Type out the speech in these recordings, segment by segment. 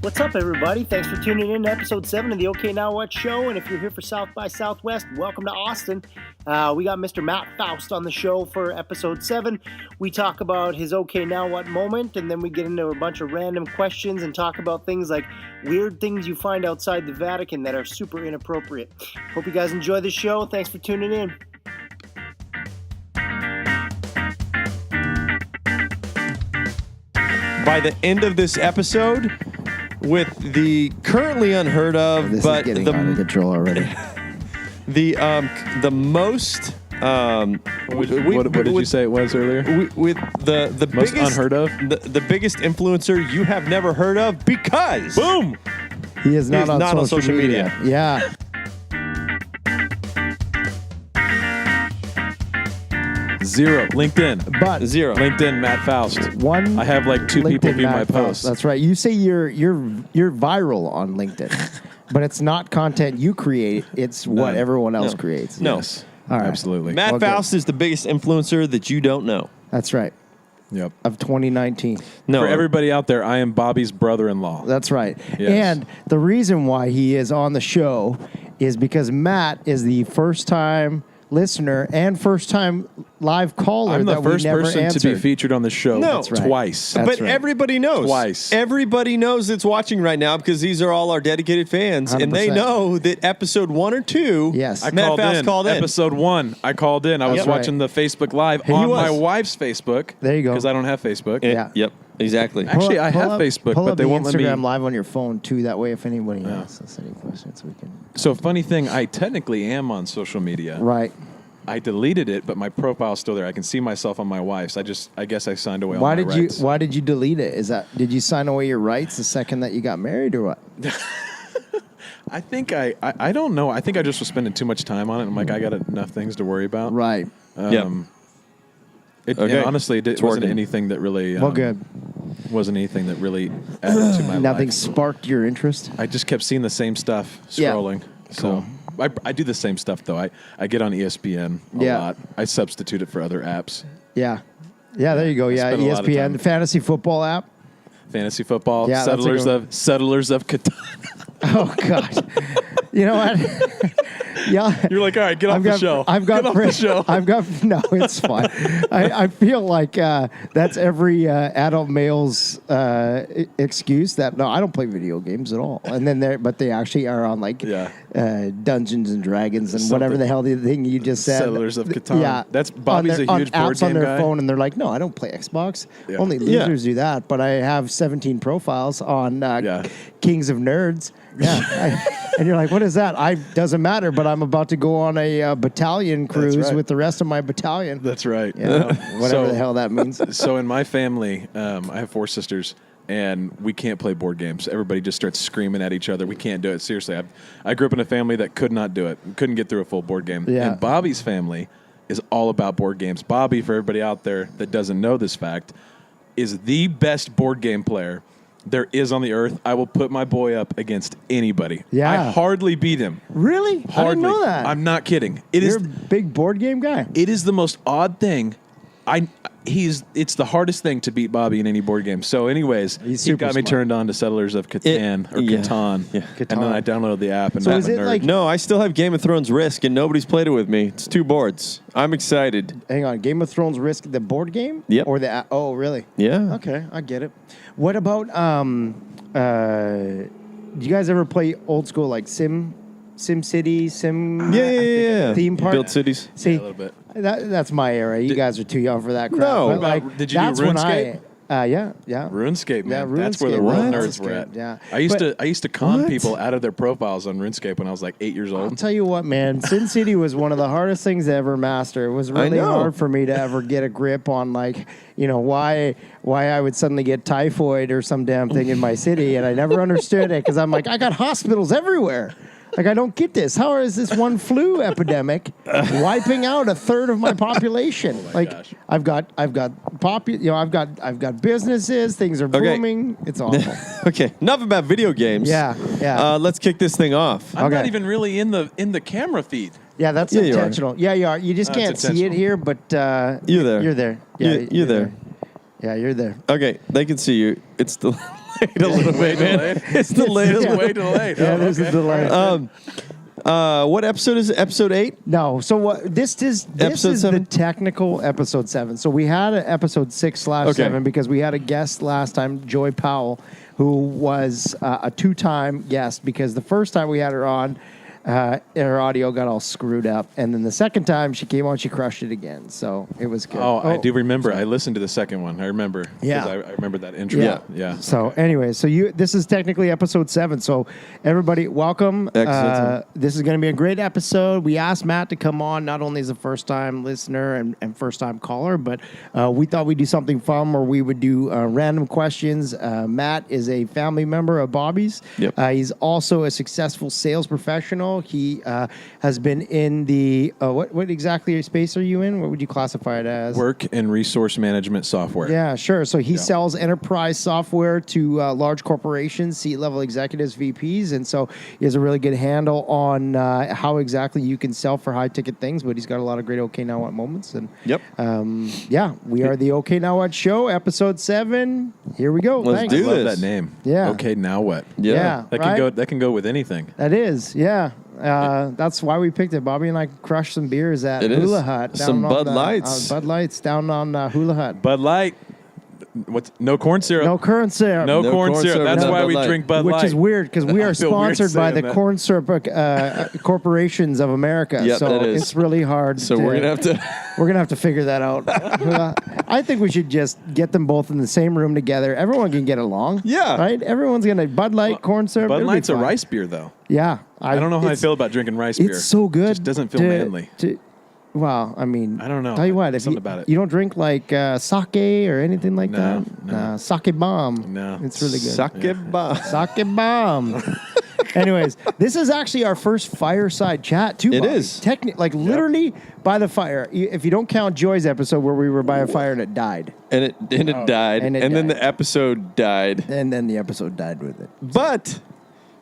What's up, everybody? Thanks for tuning in to episode 7 of the OK Now What show. And if you're here for South by Southwest, welcome to Austin. We got Mr. Matt Faust on the show for episode 7. We talk about his OK Now What moment, and then we get into a bunch of random questions and talk about things like weird things you find outside the Vatican that are super inappropriate. Hope you guys enjoy the show. Thanks for tuning in. By the end of this episode, with the currently unheard of, this but is getting out of control already. the most. What did you say it was earlier? With the Most biggest unheard of? the biggest influencer you have never heard of, because Boom! He is not, on, social media. Yeah. Zero. LinkedIn. But zero. LinkedIn, Matt Faust. one, I have like 2 people LinkedIn view my Matt Faust. posts. That's right. You say you're viral on LinkedIn, but it's not content you create. It's what everyone else creates. No. Yes. All right. Absolutely. Matt Well, good. Faust is the biggest influencer that you don't know. That's right. Yep. Of 2019. No, For everybody out there, I am Bobby's brother-in-law. That's right. Yes. And the reason why he is on the show is because Matt is the first-time listener and first-time live caller I'm the that we first never person answered. to be featured on the show No. That's right. twice. That's but right. everybody knows. Twice. Everybody knows that's watching right now because these are all our dedicated fans, and they 100%. know that episode 1 or 2. Yes. I Matt called Faust in. called in. Episode 1, I called in. I was That's right. watching the Facebook Live He on was. my wife's Facebook. There you go. Because I don't have Facebook. Yeah. Yep. Exactly. Actually, I have Facebook, pull but up they the won't let me. Instagram live on your phone too. That way, if anybody asks us any questions, we can. So funny thing, I technically am on social media. Right. I deleted it, but my profile's still there. I can see myself on my wife's. I guess I signed away all Why my did rights. you? Why did you delete it? Did you sign away your rights the second that you got married, or what? I think I don't know. I think I just was spending too much time on it. I'm like, I got enough things to worry about. Right. It, Okay. and honestly, it wasn't working. anything that really. Well, good. Wasn't anything that really added to my Nothing life. sparked your interest. I just kept seeing the same stuff Yeah. scrolling. So I do the same stuff though. I get on ESPN a Yeah. lot. I substitute it for other apps. Yeah. Yeah. There you go. Yeah. spend a lot of ESPN, time. the fantasy football app. Fantasy football. Yeah, that's a settlers good of settlers of Catan. Oh God. You know what? Yeah. You're like, all right, get off the show. I've got get off the show. no, it's fine. I feel like that's every adult male's excuse that no, I don't play video games at all. And then they actually are on like Dungeons and Dragons and whatever the hell the thing you just said. Settlers of Catan. Yeah, That's Bobby's on a huge board apps on game their guy. phone, and they're like, no, I don't play Xbox. Yeah. Only losers do that. But I have 17 profiles on Kings of Nerds. Yeah, and you're like, what is that? Doesn't matter, but I'm about to go on a battalion cruise right. with the rest of my battalion. That's right. Whatever the hell that means. So in my family, I have 4 sisters, and we can't play board games. Everybody just starts screaming at each other. We can't do it. Seriously, I grew up in a family that could not do it. Couldn't get through a full board game. Yeah. And Bobby's family is all about board games. Bobby, for everybody out there that doesn't know this fact, is the best board game player there is on the earth. I will put my boy up against anybody. Yeah. I hardly beat him. Really? Hardly. I didn't know that. I'm not kidding. You're a big board game guy. It is the most odd thing. It's the hardest thing to beat Bobby in any board game. So, anyways, he super got me smart. turned on to Settlers of Catan Catan. Yeah. And then I downloaded the app. And So I'm is a it nerd. like- No, I still have Game of Thrones Risk, and nobody's played it with me. It's 2 boards. I'm excited. Hang on, Game of Thrones Risk, the board game? Yep. Or the oh, really? Yeah. Okay, I get it. What about do you guys ever play old school like Sim City, Yeah. theme park? Build cities. See, a little bit. That's my era. You guys are too young for that crap. No. But, About- like, did you do that's when RuneScape? Yeah. RuneScape, man. Yeah, That's where the RuneScape. real What? nerds were at. Yeah. I used to con What? people out of their profiles on RuneScape when I was like 8 years I'll old. tell you what, man. Sin City was one of the hardest things to ever master. It was really know. hard for me to ever get a grip on, like, why I would suddenly get typhoid or some damn thing in my city, and I never understood it because I'm like, I got hospitals everywhere. Like, I don't get this. How is this one flu epidemic wiping out a third of my population? gosh. I've got businesses. Things are booming. It's awful. Okay, enough about video games. Yeah. Let's kick this thing off. I'm not Okay. even really in the camera feed. Yeah, that's Yeah, you are. intentional. Yeah, you are. You just can't That's see it intentional. here, but You're there. You're there. Yeah, You're there. Yeah, you're there. Okay, they can see you. It's the delayed a little bit, man. It's delayed. It's way delayed. Yeah, there's a delay. What episode is it? Episode 8? No. So what? This is Episode 7? the technical episode 7. So we had an episode 6/7 because we had a guest last time, Joy Powell, who was a 2-time guest because the first time we had her on, her audio got all screwed up, and then the second time she came on, she crushed it again. So it was good. I do remember. I listened to the second one. I remember. Yeah. I remember that intro. Yeah. Yeah. So anyway, this is technically episode 7. So everybody, welcome. Excellent. This is going to be a great episode. We asked Matt to come on, not only as a first-time listener and first-time caller, but we thought we'd do something fun where we would do random questions. Matt is a family member of Bobby's. Yep. He's also a successful sales professional. He has been in the what exactly space are you in? What would you classify it as? Work and resource management software. Yeah, sure. So he sells enterprise software to large corporations, C-level executives, VPs, and so he has a really good handle on how exactly you can sell for high-ticket things, but he's got a lot of great OK Now What moments. And Yep. we are the OK Now What Show, episode 7. Here we go. Let's Thanks. do I love this. that name. Yeah. Okay, now what? Yeah, That right? can go with anything. That is, yeah. That's why we picked it. Bobby and I crushed some beers at It is. Hula Hut. Some down Bud on, Lights. Bud Lights down on Hula Hut. Bud Light. What's no corn syrup? No current syrup. No No corn corn syrup. syrup, That's no why Bud we Light. drink Bud Which Light. is weird because we are I feel weird sponsored by saying the that. corn syrup corporations of America. Yep, so that is. it's really hard. So we're gonna have to. we're gonna have to figure that out. I think we should just get them both in the same room together. Everyone can get along. Yeah. Right. Everyone's gonna Bud Light, corn syrup. Bud it'll be Light's a fine. rice beer, though. Yeah. I don't know how I it's- feel about drinking rice beer. It's so good. It just doesn't feel manly. Well, I mean, I don't know. Tell you what, if Something you, about it. you don't drink like sake or anything like No, that, no. sake bomb. No. It's really good. Sake ba. Sake bomb. Anyways, this is actually our first fireside chat too. It Bobby. is. Like literally by the fire. If you don't count Joy's episode where we were by a fire and it died, And it died. And And, it then died. the episode died. and then the episode died with it. But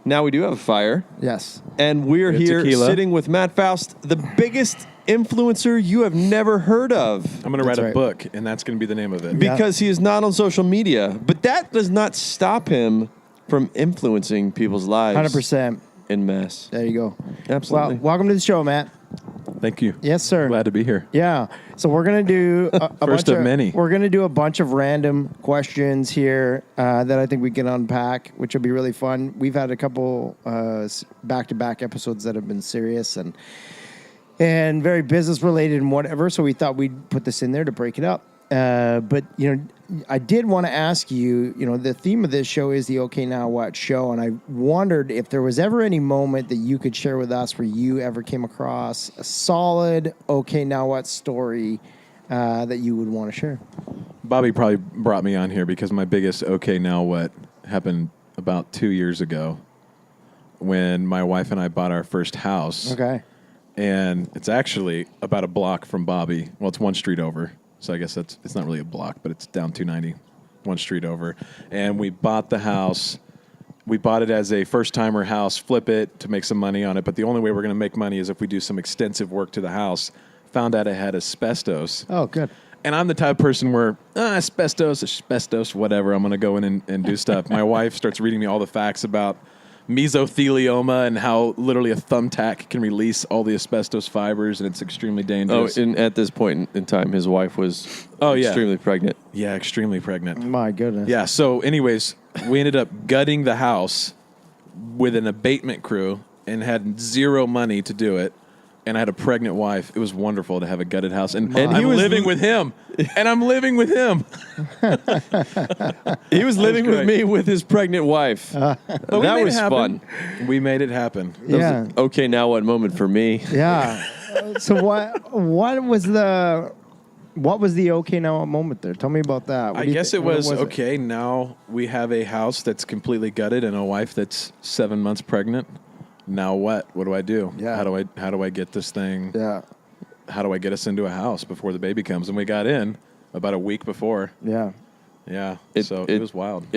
now we do have a fire. Yes. And we're We have here tequila. sitting with Matt Faust, the biggest influencer you have never heard of. I'm going to write That's a right. book, and that's going to be the name of it. Yeah. Because he is not on social media. But that does not stop him from influencing people's lives 100%. in mass. There you go. Absolutely. Well, welcome to the show, Matt. Thank you. Yes, sir. Glad to be here. Yeah. So we're gonna do a First bunch of many. We're gonna do a bunch of random questions here that I think we can unpack, which will be really fun. We've had a couple back-to-back episodes that have been serious and very business related and whatever. So we thought we'd put this in there to break it up. But I did want to ask you. The theme of this show is the OK Now What show, and I wondered if there was ever any moment that you could share with us where you ever came across a solid OK Now What story that you would want to share. Bobby probably brought me on here because my biggest okay now what happened about 2 years ago when my wife and I bought our first house. Okay. And it's actually about a block from Bobby. Well, it's one street over. So I guess it's not really a block, but it's down 290, one street over. And we bought the house. We bought it as a first-timer house, flip it to make some money on it. But the only way we're going to make money is if we do some extensive work to the house. Found out it had asbestos. Oh, good. And I'm the type of person where, asbestos, whatever. I'm going to go in and do stuff. My wife starts reading me all the facts about mesothelioma and how literally a thumbtack can release all the asbestos fibers, and it's extremely Oh, dangerous. and at this point in time, his wife was Oh, yeah. extremely pregnant. Yeah, extremely pregnant. My goodness. Yeah, so anyways, we ended up gutting the house with an abatement crew and had zero money to do it. And I had a pregnant wife. It was wonderful to have a gutted house. And And he I'm was living with him. And I'm living with him. He was living with great. me with his pregnant wife. But we that made was it happen. fun. We made it happen. That was Yeah. an okay, now what moment for me? Yeah. So what was the OK Now What moment there? Tell me about that. What I do you guess thi- it what was okay. Now we have a house that's completely gutted and a wife that's 7 months pregnant. Now what? What do I do? Yeah. How do I get this thing? Yeah. How do I get us into a house before the baby comes? And we got in about a week before. Yeah. Yeah. It was wild.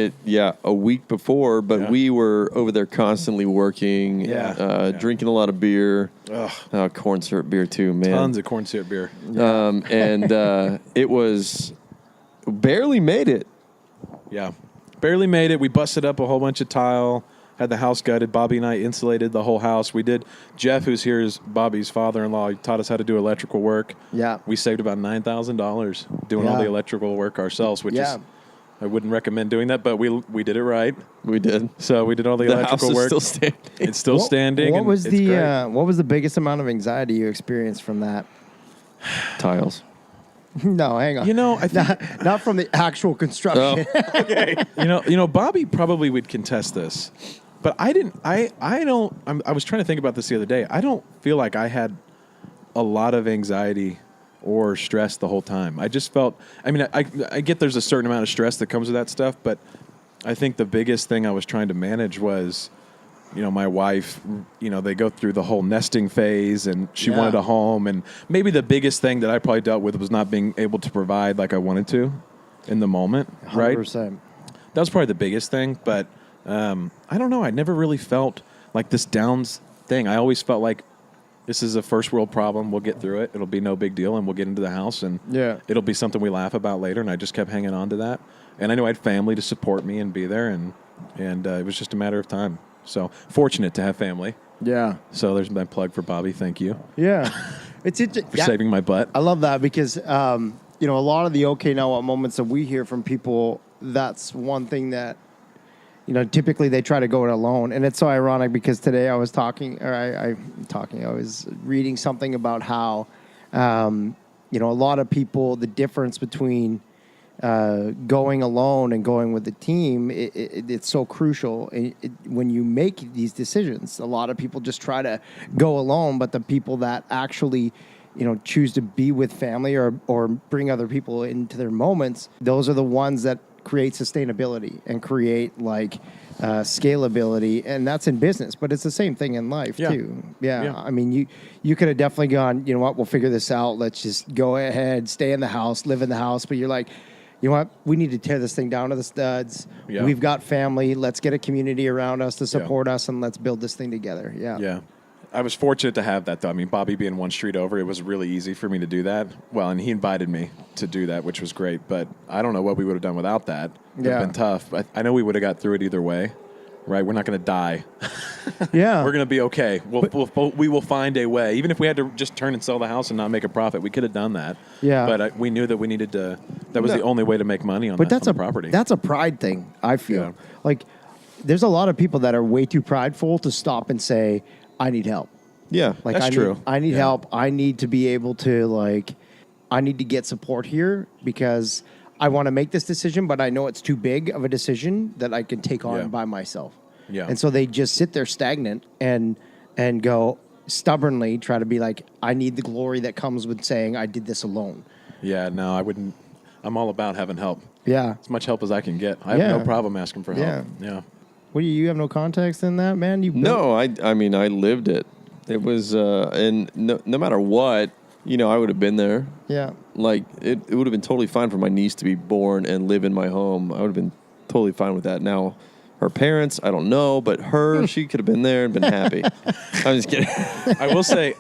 A week before, but Yeah. we were over there constantly working, Yeah. drinking a lot of beer, Ugh, corn syrup beer too, man. tons of corn syrup beer. And it was barely made it. Yeah. Barely made it. We busted up a whole bunch of tile, had the house gutted. Bobby and I insulated the whole house. We did. Jeff, who's here, is Bobby's father-in-law. He taught us how to do electrical work. Yeah. We saved about $9,000 doing all the electrical work ourselves, which is, I wouldn't recommend doing that, but we did it right. We did. So we did all the electrical house work. is still standing. It's still standing. What was great. what was the biggest amount of anxiety you experienced from that? Tiles. No, hang on. You know, I think not from the actual construction. okay. You know, Bobby probably would contest this, but I didn't. I was trying to think about this the other day. I don't feel like I had a lot of anxiety or stress the whole time. I just felt. I mean, I get there's a certain amount of stress that comes with that stuff, but I think the biggest thing I was trying to manage was, my wife, they go through the whole nesting phase, and she wanted a home. And maybe the biggest thing that I probably dealt with was not being able to provide like I wanted to in the moment, 100%. right? That was probably the biggest thing. But I don't know. I never really felt like this Downs thing. I always felt like this is a first world problem. We'll get through it. It'll be no big deal, and we'll get into the house, and it'll be something we laugh about later. And I just kept hanging on to that. And I knew I had family to support me and be there, and it was just a matter of time. So fortunate to have family. Yeah. So there's my plug for Bobby. Thank you. Yeah. For saving my butt. I love that because, a lot of the okay now what moments that we hear from people, that's one thing that, typically they try to go it alone. And it's so ironic because today I was I was reading something about how, a lot of people, the difference between going alone and going with the team, it's so crucial. When you make these decisions, a lot of people just try to go alone, but the people that actually, choose to be with family or bring other people into their moments, those are the ones that create sustainability and create scalability, and that's in business, but it's the same thing in life too. Yeah. I mean, you could have definitely gone, you know what, we'll figure this out. Let's just go ahead, stay in the house, live in the house. But you're like, you know what, we need to tear this thing down to the studs. Yeah. We've got family. Let's get a community around us to support us, and let's build this thing together. Yeah. Yeah. I was fortunate to have that, though. I mean, Bobby being one street over, it was really easy for me to do that. Well, and he invited me to do that, which was great. But I don't know what we would have done without that. It would have been tough. I know we would have got through it either way, right? We're not going to die. Yeah. We're going to be okay. We will find a way. Even if we had to just turn and sell the house and not make a profit, we could have done that. Yeah. But we knew that we needed to. That was the only way to make money on the property. That's a pride thing, I feel. Yeah. Like, there's a lot of people that are way too prideful to stop and say, I need help. Yeah, like that's true. I need help. I need to be able to, I need to get support here because I want to make this decision, but I know it's too big of a decision that I can take on by myself. Yeah. And so they just sit there stagnant and go stubbornly try to be like, I need the glory that comes with saying I did this alone. Yeah, no, I wouldn't. I'm all about having help. Yeah. As much help as I can get. I have no problem asking for help. Yeah. What do you have no context in that, man? No, I mean, I lived it. It was, and no matter what, I would have been there. Yeah. Like, it would have been totally fine for my niece to be born and live in my home. I would have been totally fine with that. Now, her parents, I don't know, but she could have been there and been happy. I'm just kidding. I will say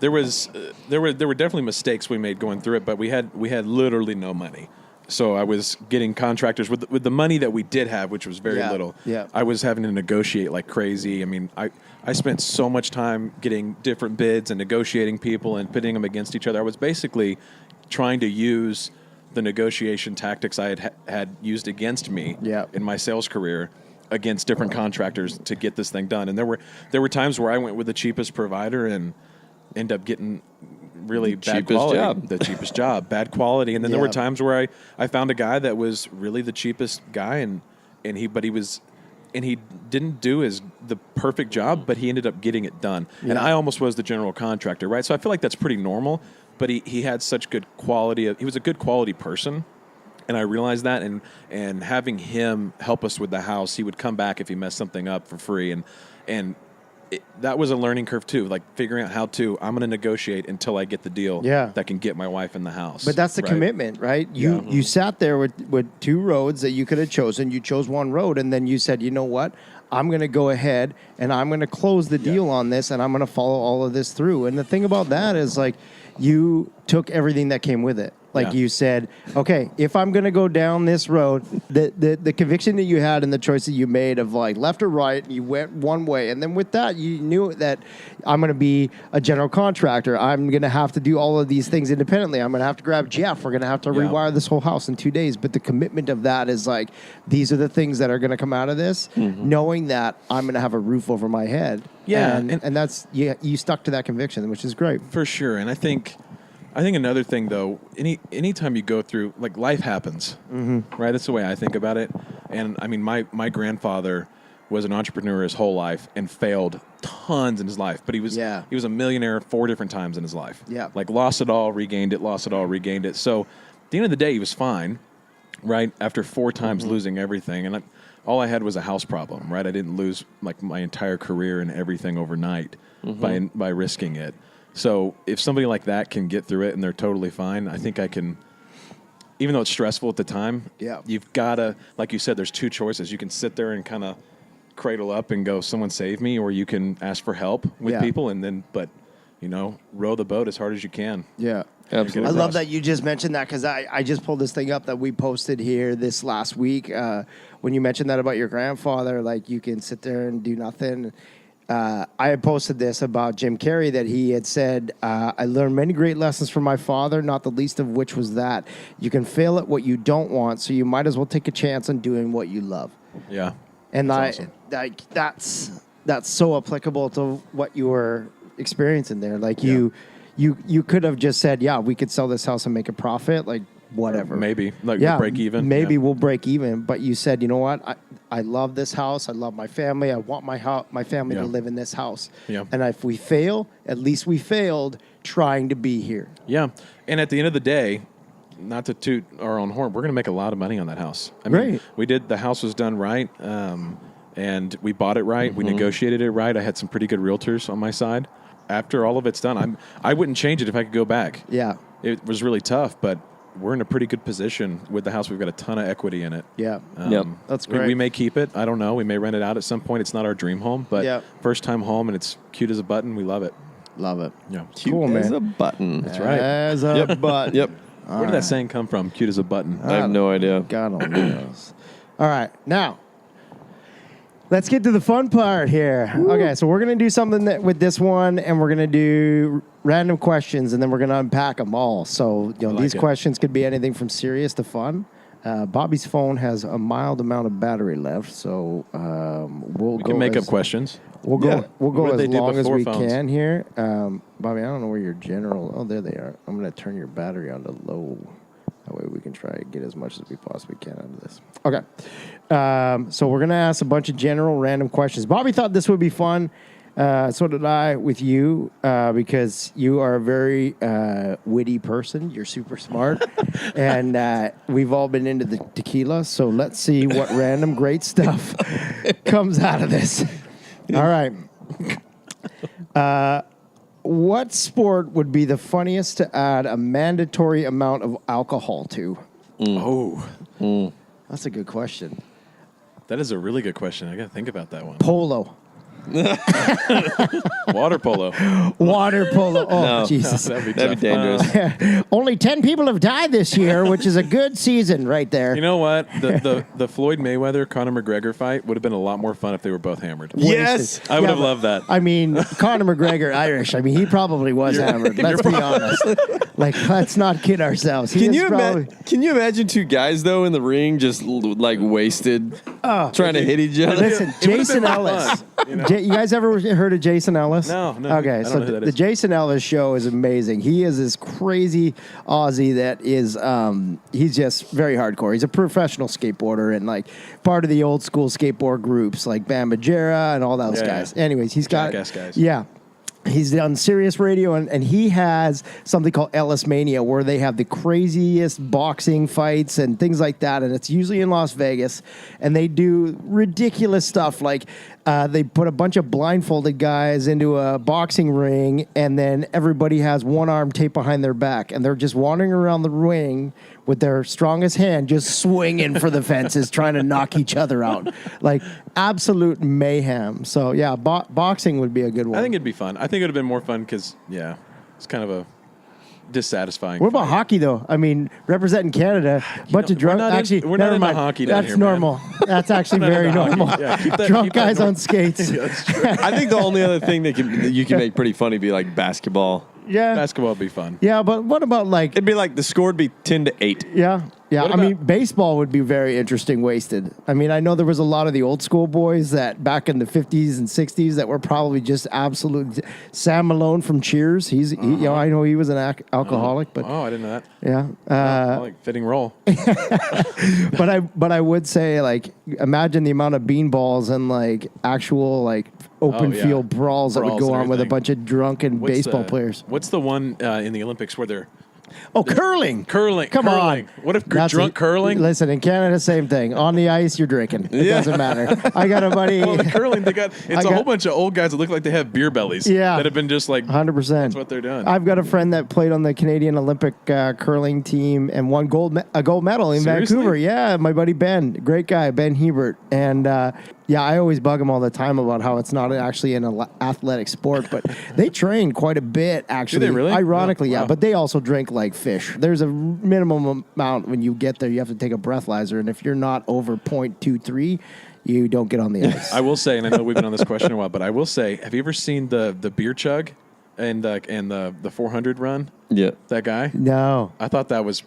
there were definitely mistakes we made going through it, but we had literally no money. So I was getting contractors with the money that we did have, which was very little. Yeah. I was having to negotiate like crazy. I mean, I spent so much time getting different bids and negotiating people and pitting them against each other. I was basically trying to use the negotiation tactics I had used against me in my sales career against different contractors to get this thing done. And there were times where I went with the cheapest provider and end up getting really bad quality. The cheapest job, bad quality. And then there were times where I found a guy that was really the cheapest guy and he didn't do the perfect job, but he ended up getting it done. Yeah. And I almost was the general contractor, right? So I feel like that's pretty normal, but he had such good quality. He was a good quality person. And I realized that, and having him help us with the house, he would come back if he messed something up for free. And that was a learning curve too, like figuring out I'm going to negotiate until I get the deal that can get my wife in the house. But that's the commitment, right? You sat there with two roads that you could have chosen. You chose one road, and then you said, you know what? I'm going to go ahead, and I'm going to close the deal on this, and I'm going to follow all of this through. And the thing about that is, like, you took everything that came with it. Like Yeah. you said, okay, if I'm going to go down this road, the conviction that you had and the choice that you made of like left or right, you went one way. And then with that, you knew that I'm going to be a general contractor. I'm going to have to do all of these things independently. I'm going to have to grab Jeff. We're going to have to rewire this whole house in 2 days. But the commitment of that is like, these are the things that are going to come out of this, knowing that I'm going to have a roof over my head. Yeah, And that's, you stuck to that conviction, which is great. For sure. And I think another thing though, anytime you go through, like, life happens, right? That's the way I think about it. And I mean, my grandfather was an entrepreneur his whole life and failed tons in his life, but he was a millionaire 4 different times in his life. Yeah. Like, lost it all, regained it, lost it all, regained it. So at the end of the day, he was fine, right? After 4 times losing everything. And all I had was a house problem, right? I didn't lose like my entire career and everything overnight by risking it. So if somebody like that can get through it and they're totally fine, I think I can, even though it's stressful at the time, you've got to, like you said, there's 2 choices. You can sit there and kind of cradle up and go, someone save me, or you can ask for help with people and then, row the boat as hard as you can. Yeah. Absolutely. I love that you just mentioned that because I just pulled this thing up that we posted here this last week. When you mentioned that about your grandfather, like you can sit there and do nothing. I had posted this about Jim Carrey that he had said, I learned many great lessons from my father, not the least of which was that you can fail at what you don't want, so you might as well take a chance on doing what you love. Yeah. And awesome. that's so applicable to what you were experiencing there. Like you could have just said, yeah, we could sell this house and make a profit, like whatever. Maybe. Like, we'll break even. Maybe we'll break even. But you said, you know what? I love this house. I love my family. I want my family to live in this house. Yeah. And if we fail, at least we failed trying to be here. Yeah. And at the end of the day, not to toot our own horn, we're going to make a lot of money on that house. I mean, the house was done right, and we bought it right. We negotiated it right. I had some pretty good realtors on my side. After all of it's done, I wouldn't change it if I could go back. Yeah. It was really tough, but we're in a pretty good position with the house. We've got a ton of equity in it. Yeah. That's We great. may keep it. I don't know. We may rent it out at some point. It's not our dream home, but first time home, and it's cute as a button. We love it. Love it. Yeah. Cute Cool, as man. a button. That's right. As a button. Yep. Where did that saying come from? Cute as a button. I have no idea. God only knows. All right. Now, let's get to the fun part here. Woo. Okay, so we're going to do something with this one, and we're going to do random questions, and then we're going to unpack them all. So, these questions could be anything from serious to fun. Bobby's phone has a mild amount of battery left, so we can make up questions. We'll go What did as they do long as before we phones? can here. Bobby, I don't know where your general... Oh, there they are. I'm going to turn your battery on to low. That way we can try and get as much as we possibly can out of this. Okay. So we're going to ask a bunch of general random questions. Bobby thought this would be fun. So did I with you because you are a very witty person. You're super smart. And we've all been into the tequila. So let's see what random great stuff comes out of this. All right. What sport would be the funniest to add a mandatory amount of alcohol to? That's a good question. That is a really good question. I got to think about that one. Polo. Water polo. Water polo. Oh, No. Jesus. That'd be That'd be tough. dangerous. Only 10 people have died this year, which is a good season right there. You know what? The Floyd Mayweather Conor McGregor fight would have been a lot more fun if they were both hammered. Yes. I would have but, loved that. I mean, Conor McGregor, Irish. I mean, he probably was hammered. Let's be honest. Like, let's not kid ourselves. Can you imagine 2 guys though in the ring just like wasted, trying to hit each other? Listen, It would've Jason been more Ellis. fun, You guys ever heard of Jason Ellis? No. Okay, I don't so know who that the is. Jason Ellis show is amazing. He is this crazy Aussie that is, he's just very hardcore. He's a professional skateboarder and like part of the old school skateboard groups like Bam Margera and all those guys. Yeah. Anyways, he's got Jackass guys. Yeah. He's on Sirius Radio, and he has something called Ellis Mania, where they have the craziest boxing fights and things like that, and it's usually in Las Vegas, and they do ridiculous stuff, like they put a bunch of blindfolded guys into a boxing ring, and then everybody has one arm taped behind their back, and they're just wandering around the ring with their strongest hand just swinging for the fences, trying to knock each other out. Like, absolute mayhem. So, yeah, boxing would be a good one. I think it'd be fun. I think it would have been more fun because, it's kind of dissatisfying. What about hockey, though? I mean, representing Canada, bunch of drunk. Actually, we're not never into mind. hockey down That's here, man. normal. That's actually very normal. Yeah, keep that- Drunk keep that guys normal. on skates. Yeah, that's true. I think the only other thing that you can make pretty funny would be like basketball. Yeah. Basketball would be fun. Yeah, but what about like? It'd be like the score would be 10-8. Yeah. Yeah, What I mean, about- baseball would be very interesting wasted. I mean, I know there was a lot of the old school boys that back in the 50s and 60s that were probably just absolute. Sam Malone from Cheers, he, I know he was an alcoholic, but Oh, I didn't know that. yeah. I like fitting role. But I would say, like, imagine the amount of beanballs and like actual like open Oh, yeah. field brawls that would Brawls go and on with a everything. bunch of drunken baseball players. What's the one in the Olympics where they're Oh, curling. curling? Come curling. on. What if That's drunk it. curling? Listen, in Canada, same thing. On the ice, you're drinking. It Yeah. doesn't matter. I got a buddy. Well, the curling, it's a got- whole bunch of old guys that look like they have beer bellies. Yeah. That have been just like, 100%. that's what they're doing. I've got a friend that played on the Canadian Olympic curling team and won a gold medal in Seriously? Vancouver. Yeah, my buddy Ben, great guy, Ben Hebert. And yeah, I always bug him all the time about how it's not actually an athletic sport, but they train quite a bit, actually. they really? Ironically, Oh, yeah, wow. but they also drink like fish. There's a minimum amount when you get there. You have to take a breathalyzer, and if you're not over 0.23, you don't get on the ice. I will say, and I know we've been on this question a while, but I will say, have you ever seen the beer chug and the 400 run? Yeah. That guy? No. I thought that was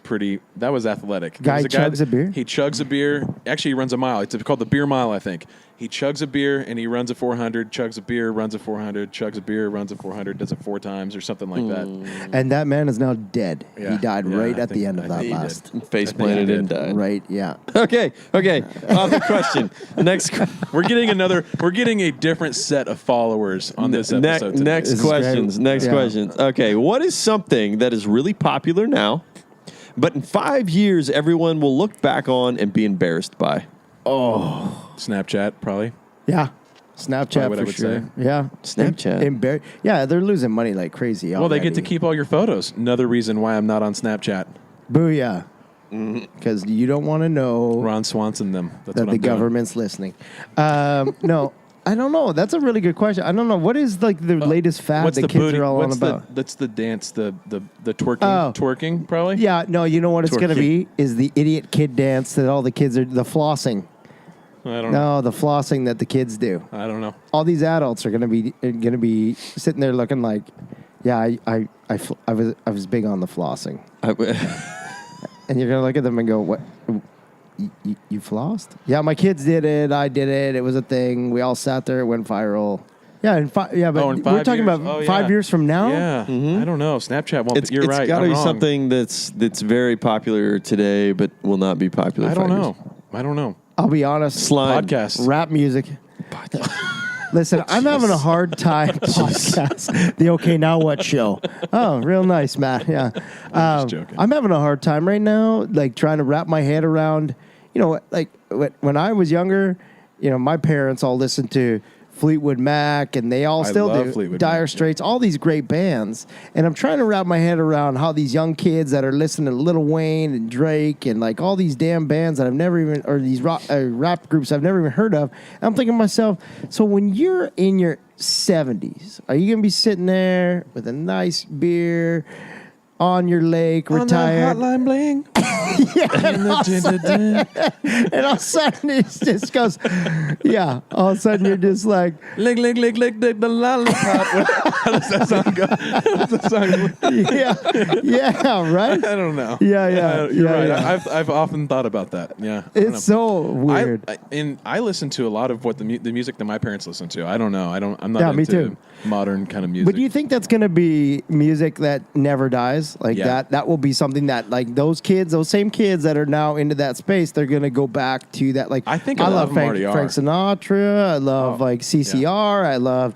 athletic. Guy There's chugs a beer? He chugs a beer. Actually, he runs a mile. It's called the beer mile, I think. He chugs a beer and he runs a 400, chugs a beer, runs a 400, chugs a beer, runs a 400, does it 4 times or something like that. And that man is now dead. Yeah. He died Yeah, right I at the think- end of I that think he last. Face I think planted he and did. died. Right, yeah. Okay. Off the question. Next. We're getting a different set of followers on this episode today. Next This is questions. great. Next Yeah. questions. Okay. What is something that is really popular now, but in 5 years everyone will look back on and be embarrassed by? Snapchat, probably. Yeah. Probably Snapchat what I for would sure. say. Yeah. Snapchat. Yeah, they're losing money like crazy. Well, they get to already. keep all your photos. Another reason why I'm not on Snapchat. Booyah. Because you don't want to know Ron Swanson them. That's that what the I'm doing. government's listening. No, I don't know. That's a really good question. I don't know. What is like the latest fad What's that the kids booty? are all on What's about? that's the dance, the twerking, Oh. twerking probably. Yeah, no, you know what it's going to Twerking. be? Is the idiot kid dance that all the kids are, the flossing. I don't know. No, the flossing that the kids do. I don't know. All these adults are going to be sitting there looking like, yeah, I was big on the flossing, and you're going to look at them and go, what? You flossed? Yeah, my kids did it. I did it. It was a thing. We all sat there. It went viral. Yeah, but in we're 5 talking years? about Oh, 5 yeah. years from now. Yeah, I don't know. Snapchat won't. You're right. It's got to I'm be wrong. something that's very popular today, but will not be popular. I don't 5 years. know. I don't know. I'll be honest. Slime. Podcasts. Rap music. Listen, I'm having a hard time podcast. The Okay Now What show. Oh, real nice, Matt. Yeah. I'm just joking. I'm having a hard time right now, like trying to wrap my head around, like when I was younger, my parents all listened to Fleetwood Mac, and they all I still love do. Fleetwood Dire Mac, Straits, all these great bands, and I'm trying to wrap my head around how these young kids that are listening to Lil Wayne and Drake and like all these damn bands that I've never even, or these rap groups I've never even heard of. And I'm thinking to myself, so when you're in your 70s, are you gonna be sitting there with a nice beer on your lake, retired? Hotline bling. And all of a sudden it just goes, yeah. All of a sudden you're just like, Lick, lick, lick, lick, lick, the lollipop. How does that song go? How does that song yeah, right? I don't know. Yeah. You're right. Yeah. I've often thought about that. Yeah. I don't know. It's so weird. I listen to a lot of what the music that my parents listen to. I don't know. I'm not Yeah, me into too. modern kind of music. But do you think that's going to be music that never dies? Like Yeah. that will be something that like those same kids that are now into that space, they're going to go back to that. Like I think a I lot love of them already Frank are. Sinatra. I love like CCR. I love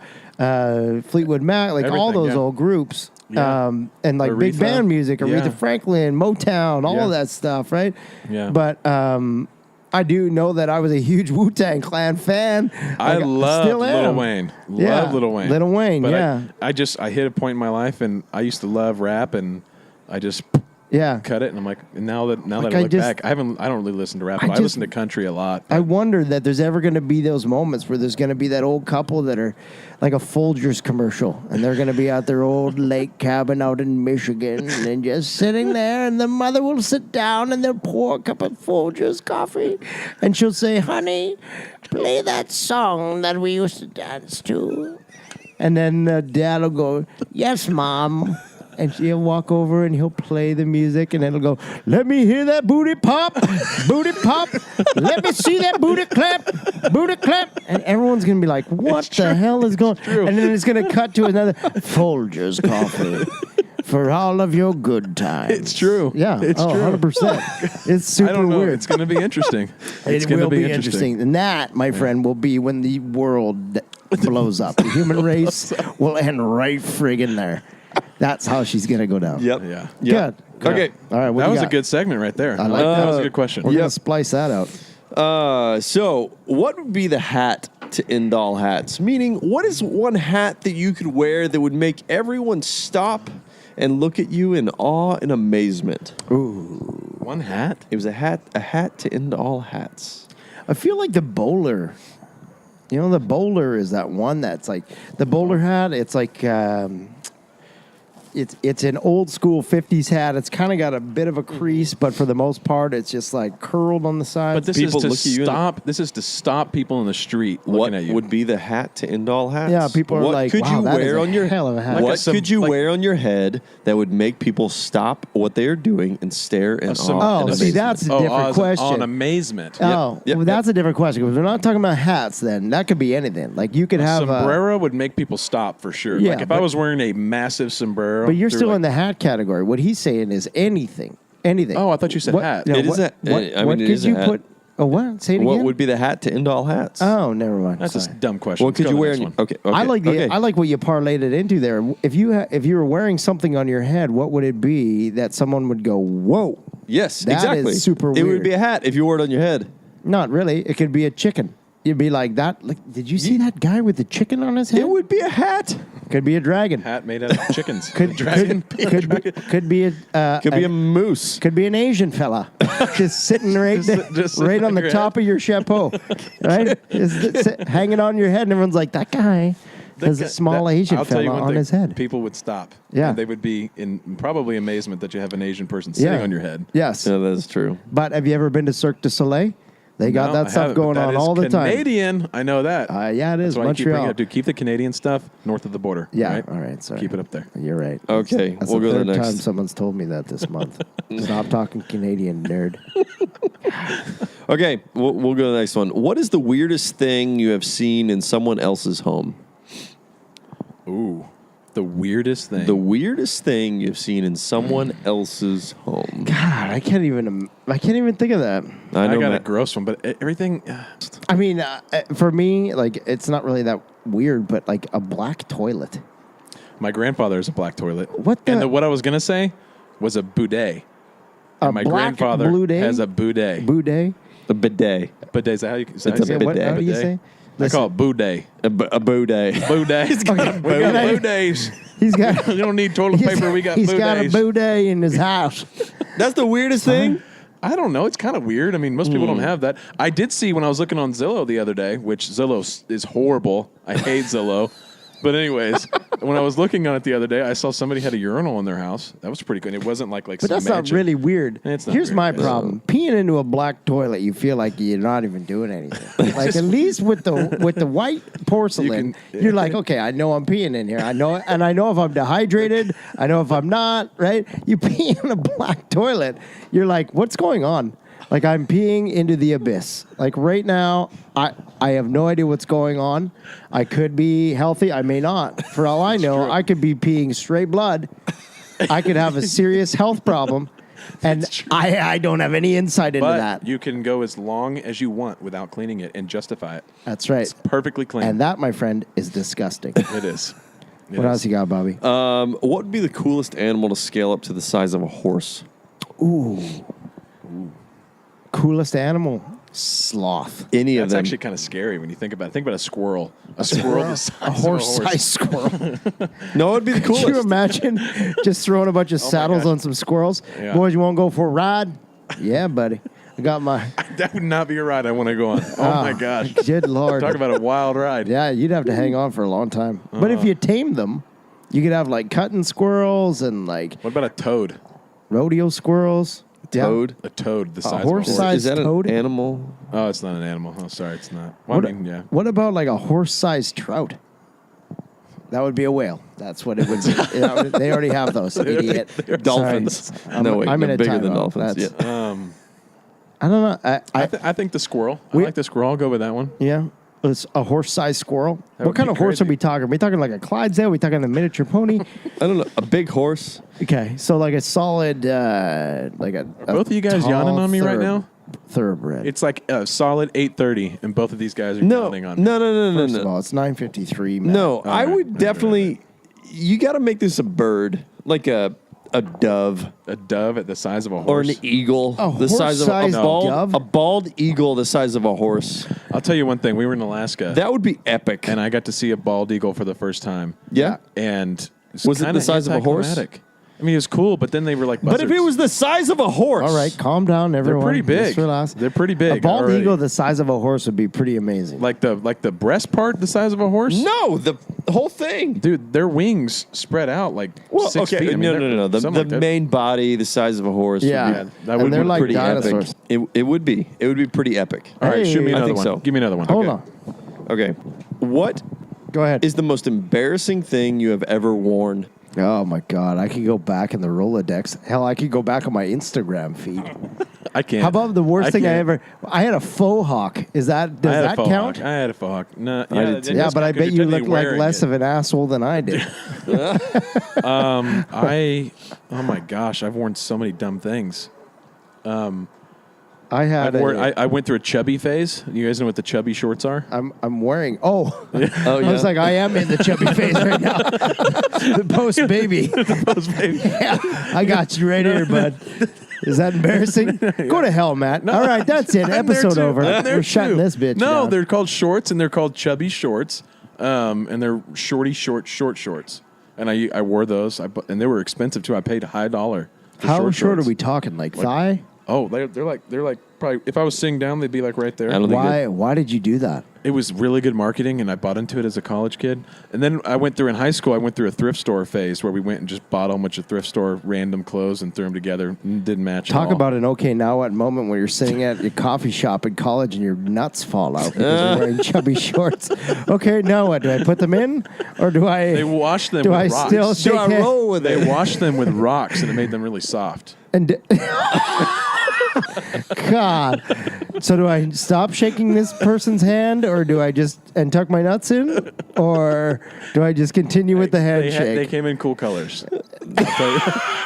Fleetwood Mac. Like all Everything, those yeah. old groups. Yeah. And like big Aretha. band music, Aretha Yeah. Franklin, Motown, all Yeah. of that stuff, right? Yeah. But I do know that I was a huge Wu-Tang Clan fan. I Like, love still Lil am. Wayne. Yeah. Love Lil Wayne. Lil Wayne, But yeah. I hit a point in my life, and I used to love rap, and I just Yeah. cut it, and I'm like, now that Like, I I look just- back, I don't really listen to rap. I listen to country a lot. I wonder that there's ever going to be those moments where there's going to be that old couple that are like a Folgers commercial, and they're going to be at their old lake cabin out in Michigan, and just sitting there, and the mother will sit down and they'll pour a cup of Folgers coffee, and she'll say, "Honey, play that song that we used to dance to," and then dad will go, "Yes, Mom." And she'll walk over and he'll play the music, and it'll go, "Let me hear that booty pop, booty pop. Let me see that booty clap, booty clap." And everyone's going to be like, "What the hell is going on?" And then it's going to cut to another, "Folgers coffee for all of your good times." It's true. Yeah. It's true. 100%. It's super I don't know. weird. It's going to be interesting. It's It going to will be interesting. And that, my friend, will be when the world blows up. The human race will end right friggin' there. That's how she's going to go down. Yep. Yeah. Good. Okay. All right. What That do you was a got? good segment right there. I like that that. was a good question. We're going to splice that out. So, what would be the hat to end all hats? Meaning, what is one hat that you could wear that would make everyone stop and look at you in awe and amazement? One hat? It was a hat to end all hats. I feel like the bowler. You know, the bowler is that one that's like the bowler hat. It's like it's an old school 50s hat. It's kind of got a bit of a crease, but for the most part, it's just like curled on the side. But this People is to look at you and- stop. This is to stop people in the street looking What at you. would be the hat to end all hats? Yeah, people are what like, could "Wow, you that is wear a on your hell of a hat." Like What a could you like- wear on your head that would make people stop what they are doing and stare in awe? Oh, and see, amazement? that's a different question. On amazement. Oh, Yep, well, that's a different question because we're not talking about hats. Then that could be anything. Like you could have Sombrero would make people stop for sure. Yeah, like if but- I was wearing a massive sombrero. but you're they're still like, in the hat category. What he's saying is anything. Oh, I thought you said hat. no, It is what, a- what, I mean, what it could is a you hat. put? Oh, what? Say it What again. would be the hat to end all hats? Oh, never mind. That's a Sorry. dumb question. What could Let's you go to wear? the On next your, one. okay, I like okay. I like what you parlayed it into there. If you were wearing something on your head, what would it be that someone would go, "Whoa"? Yes, That exactly. is super It weird. would be a hat if you wore it on your head. Not really. It could be a chicken. You'd be like that. Like, did you see that guy with the chicken on his head? It would be a hat. Could be a dragon. Hat made out of chickens. Could dragon. could be a Could be a moose. could be an Asian fella just sitting right there, just sitting right on on the your top of your chapeau, right? Hanging on your head, and everyone's like, "That guy has a small Asian I'll tell you fella one on thing, his head." People would stop. Yeah. And they would be in probably amazement that you have an Asian person sitting on your head. Yes, Yeah, that is true. but have you ever been to Cirque du Soleil? They got No, that I stuff haven't, but going that on is all the time. Canadian, I know that. Yeah, it is. That's why I keep bringing Montreal. it up. Dude, keep the Canadian stuff north of the border. Yeah, all right, sorry. Keep it up there. You're right. Okay, That's we'll the go to third the next. time someone's told me that this month. Stop talking Canadian, nerd. Okay, we'll go to the next one. What is the weirdest thing you have seen in someone else's home? Ooh. The weirdest thing. The weirdest thing you've seen in someone else's home. God, I can't even think of that. I know, got a Matt. gross one, but everything. I mean, for me, like, it's not really that weird, but like a black toilet. My grandfather has a black toilet. What the- And what I was going to say was a bidet. And my black grandfather bidet? has a bidet. Boudet. A bidet. Bidet, is that how you say It's a it? bidet. What, how do you say? I call it boudet. A bidet. Boudet. We got boudets. He's got. You don't need toilet paper. We got He's boudets. got a boudet in his house. That's the weirdest thing? I don't know. It's kind of weird. I mean, most people don't have that. I did see when I was looking on Zillow the other day, which Zillow is horrible. I hate Zillow. But anyways, when I was looking on it the other day, I saw somebody had a urinal in their house. That was pretty good. It wasn't like But some that's not mansion. really weird. It's not Here's weird. my It's- problem: peeing into a black toilet, you feel like you're not even doing anything. Like at least with the white porcelain, you're like, okay, I know I'm peeing in here. I know if I'm dehydrated. I know if I'm not. Right? You pee in a black toilet, you're like, what's going on? Like I'm peeing into the abyss. Like right now, I have no idea what's going on. I could be healthy. I may not. For all I know, I could be peeing straight blood. I could have a serious health problem. And I don't have any insight into But that. you can go as long as you want without cleaning it and justify it. That's right. It's perfectly clean. And that, my friend, is disgusting. It is. It What is. else you got, Bobby? What would be the coolest animal to scale up to the size of a horse? Coolest animal. Sloth. Any of That's them. actually kind of scary when you think about it. Think about a squirrel. A squirrel the size A of horse-sized squirrel. No, it'd be the Could coolest. you imagine just throwing a bunch of saddles gosh. on some squirrels? Yeah. Boys, you want to go for a ride? Yeah, buddy. I got my... That would not be a ride I want to go on. Oh, my gosh. Good Lord. Talk about a wild ride. Yeah, you'd have to hang on for a long time. But if you tamed them, you could have like cutting squirrels and like What about a toad? rodeo squirrels. Yeah. Toad. A toad the size of a horse horse. size Is that toad? an animal? Oh, it's not an animal. Oh, sorry, it's not. Well, What, I mean, yeah. what about like a horse-sized trout? That would be a whale. That's what it would be. They already have those, idiot. Dolphins. Sorry. No, wait, I'm in they're a bigger than timeout. dolphins. That's- Yeah. I don't know. I think the squirrel. I We- like the squirrel. I'll go with that one. Yeah. It's a horse-sized squirrel. That What would kind be of horse crazy. are we talking? Are we talking like a Clydesdale? Are we talking a miniature pony? I don't know. A big horse. Okay, so like a solid, like a. Both of you guys tall yawning on me right now? Thoroughbred. It's like a solid 8:30, and both of these guys are No. yawning on No, me. no, no, First no, of no. all, it's 9:53. No, I right. would definitely. You got to make this a bird, like a dove A dove at the size of a or horse. an eagle, A the size of a horse-sized bald, dove? a bald eagle the size of a horse. I'll tell you one thing. We were in Alaska, That would be epic. and I got to see a bald eagle for the first time. Yeah. And Was it kinda the size of a horse? anticlimactic. I mean, it was cool, but then they were like But if buzzards. it was the size of a horse, All right, calm down, They're everyone. pretty big. Just relax. They're pretty big. A bald already. eagle the size of a horse would be pretty amazing. like the breast part the size of a horse. No, the whole thing. Dude, their wings spread out like 6 feet. I mean, no. something The like that. main body, the size of a horse. Yeah. would Yeah, be that would and they're be like pretty dinosaurs. epic. It would be. It would be pretty epic. All right, shoot me Hey. I another think one. so. Give me another one. Hold Okay. on. Okay. What Go ahead. is the most embarrassing thing you have ever worn? Oh my God, I could go back in the Rolodex. Hell, I could go back on my Instagram feed. I can't. How about the worst thing I can't. ever? I had a faux hawk. Does that I had a that faux count? hawk. I had a faux hawk. No, I yeah, did it too. Yeah, does but I count 'cause bet you technically look like wearing less it. of an asshole than I did. Oh my gosh, I've worn so many dumb things. I had. I went through a chubby phase. You guys know what the chubby shorts are? I'm wearing. Oh, Oh, yeah. I was like, I am in the chubby phase right now. The post baby. Yeah, I got you right here, bud. Is that embarrassing? Go to hell, Matt. All right, that's it. I'm there Episode too. over. I'm there We're shutting too. this bitch No, down. they're called shorts, and they're called chubby shorts, and they're short shorts. And I wore those, and they were expensive too. I paid high dollar. For How short short shorts. are we talking? Like thigh? Oh, they're like probably. If I was sitting down, they'd be like right there. I don't think Why did you do that? It was really good marketing, and I bought into it as a college kid. And then I went through in high school. I went through a thrift store phase where we went and just bought a bunch of thrift store random clothes and threw them together. And didn't match. Talk at all. about an okay now what moment when you're sitting at your coffee shop in college and your nuts fall out because you're wearing chubby shorts. Okay, now what? Do I put them in or do I? They washed them do with I rocks. still shake Do I hand- roll with They it? washed them with rocks, and it made them really soft. And God. So do I stop shaking this person's hand or do I just and tuck my nuts in? Or do I just continue with the They handshake? came in cool colors. I'll tell you.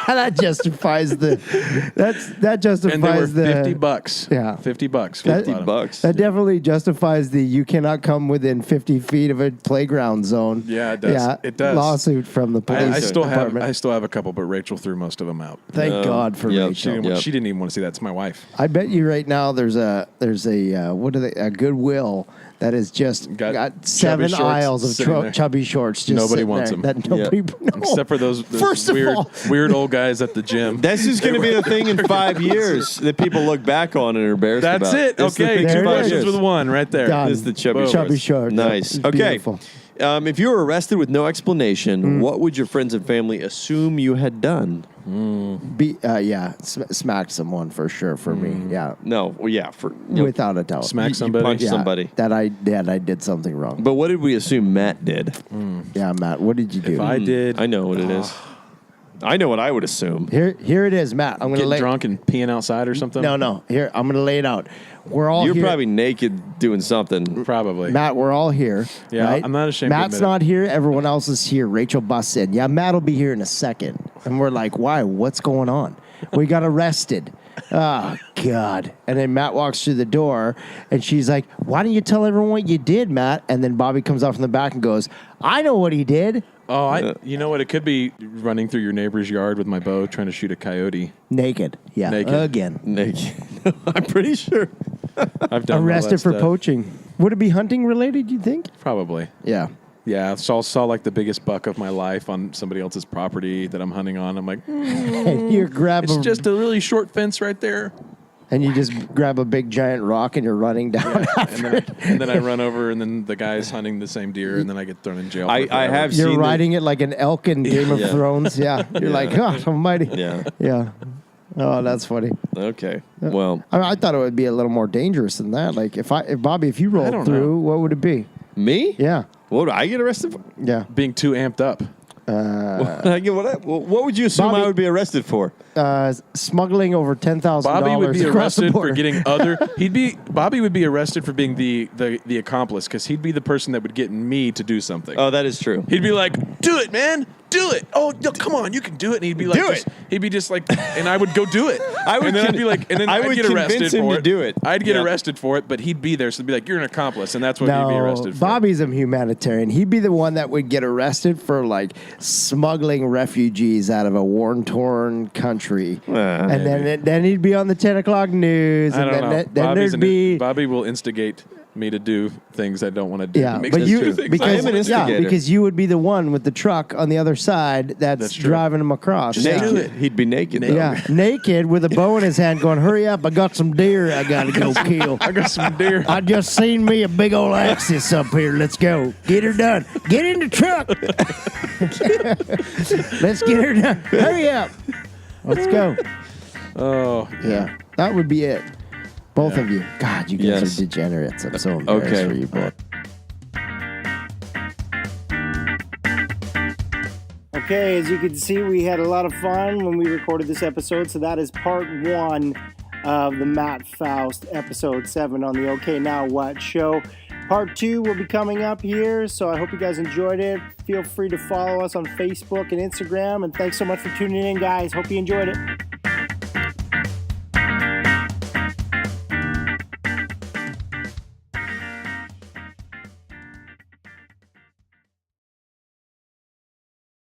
That justifies the that justifies And they were the $50. Yeah. $50. That- $50. That definitely justifies the you cannot come within 50 feet of a playground zone. Yeah, it does. Yeah, It does. Lawsuit from the police I still department. have a couple, but Rachel threw most of them out. Thank God for yep. Rachel. Yep. She didn't even want to see that. It's my wife. I bet you right now there's a a Goodwill that has just Got got 7 chubby shorts aisles of sitting there. chubby shorts. Just Nobody sitting wants there them. That nobody, no. Except for those First of weird, all- weird old guys at the gym. That's just going to be the thing in 5 years that people look back on and are embarrassed That's about. it. It's the Okay, thing There two in it 5 is. questions years. with one right there. Done. This is the chubby Boom. shorts. Chubby shorts. Nice. It's Okay. beautiful. If you were arrested with no explanation, what would your friends and family assume you had done? Smacked someone for sure for me. Yeah, No. Well, yeah. without a doubt. Smack you somebody. punched Yeah, somebody. that I did something wrong. But what did we assume Matt did? Yeah, Matt, what did you do? If I did, I know what it is. I know what I would assume. Here it is, Matt. I'm gonna getting lay. drunk and peeing outside or something. No. Here, I'm gonna lay it out. We're all You're here. probably naked doing something. Probably. Matt, we're all here. Yeah, right? I'm not ashamed to Matt's admit it. not here. Everyone else is here. Rachel busts in. Yeah, Matt will be here in a second. And we're like, why? What's going on? We got arrested. Oh, God. And then Matt walks through the door, and she's like, why don't you tell everyone what you did, Matt? And then Bobby comes out from the back and goes, I know what he did. Oh, you know what? It could be running through your neighbor's yard with my bow trying to shoot a coyote. Naked. Yeah, Naked. again. Naked. I'm pretty sure. I've done all that Arrested for stuff. poaching. Would it be hunting related, you think? Probably. Yeah. Yeah, so I saw like the biggest buck of my life on somebody else's property that I'm hunting on. I'm like, You grab it's a, just a really short fence right there. and you just grab a big giant rock and you're running down. And then I run over, and then the guy's hunting the same deer, and then I get thrown in jail. I for forever. have You're seen riding it like an elk in Game of Yeah. Thrones. Yeah. You're like, God almighty. Yeah. Yeah. Oh, that's funny. Okay. Well, I thought it would be a little more dangerous than that. Like if Bobby, if you rolled don't through, know. what would it be? me? Yeah. What would I get arrested for? Yeah. being too amped up. What would you assume Bobby- I would be arrested for? Smuggling over $10,000 Bobby would be across the arrested border. for getting other. Bobby would be arrested for being the accomplice, because he'd be the person that would get me to do something. Oh, that is true. He'd be like, "Do it, man, do it! Oh, no, come on, you can do it!" And he'd be like, Do it. He'd be just like, and I would go do it. And then I'd be like, and then I I'd would get arrested convince him for to it. do it. I'd get Yeah. arrested for it, but he'd be there, so he'd be like, "You're an accomplice," and that's what he'd be arrested for. Bobby's a humanitarian. He'd be the one that would get arrested for like smuggling refugees out of a war-torn country, and then he'd be on the 10 o'clock news, I and don't then, know. then there'd be Bobby will instigate me to do things I don't want to do. yeah, He makes but me you do things I because I am an don't wanna do. instigator. you would be the one with the truck on the other side that's true. driving them across. Just Yeah. do it. He'd be naked. though. Yeah, naked with a bow in his hand, going, "Hurry up! I got some deer I gotta go kill. I got some deer. I just seen me a big old axis up here. Let's go. Get her done. Get in the truck. Let's get her done. Hurry up. Let's go." Oh, Yeah, that would be it. Both of you. God, you guys Yes. are degenerates. I'm so embarrassed Okay. for you both. Okay, as you can see, we had a lot of fun when we recorded this episode. So that is part one of the Matt Faust episode 7 on the OK Now What show. Part 2 will be coming up here, so I hope you guys enjoyed it. Feel free to follow us on Facebook and Instagram, and thanks so much for tuning in, guys. Hope you enjoyed it.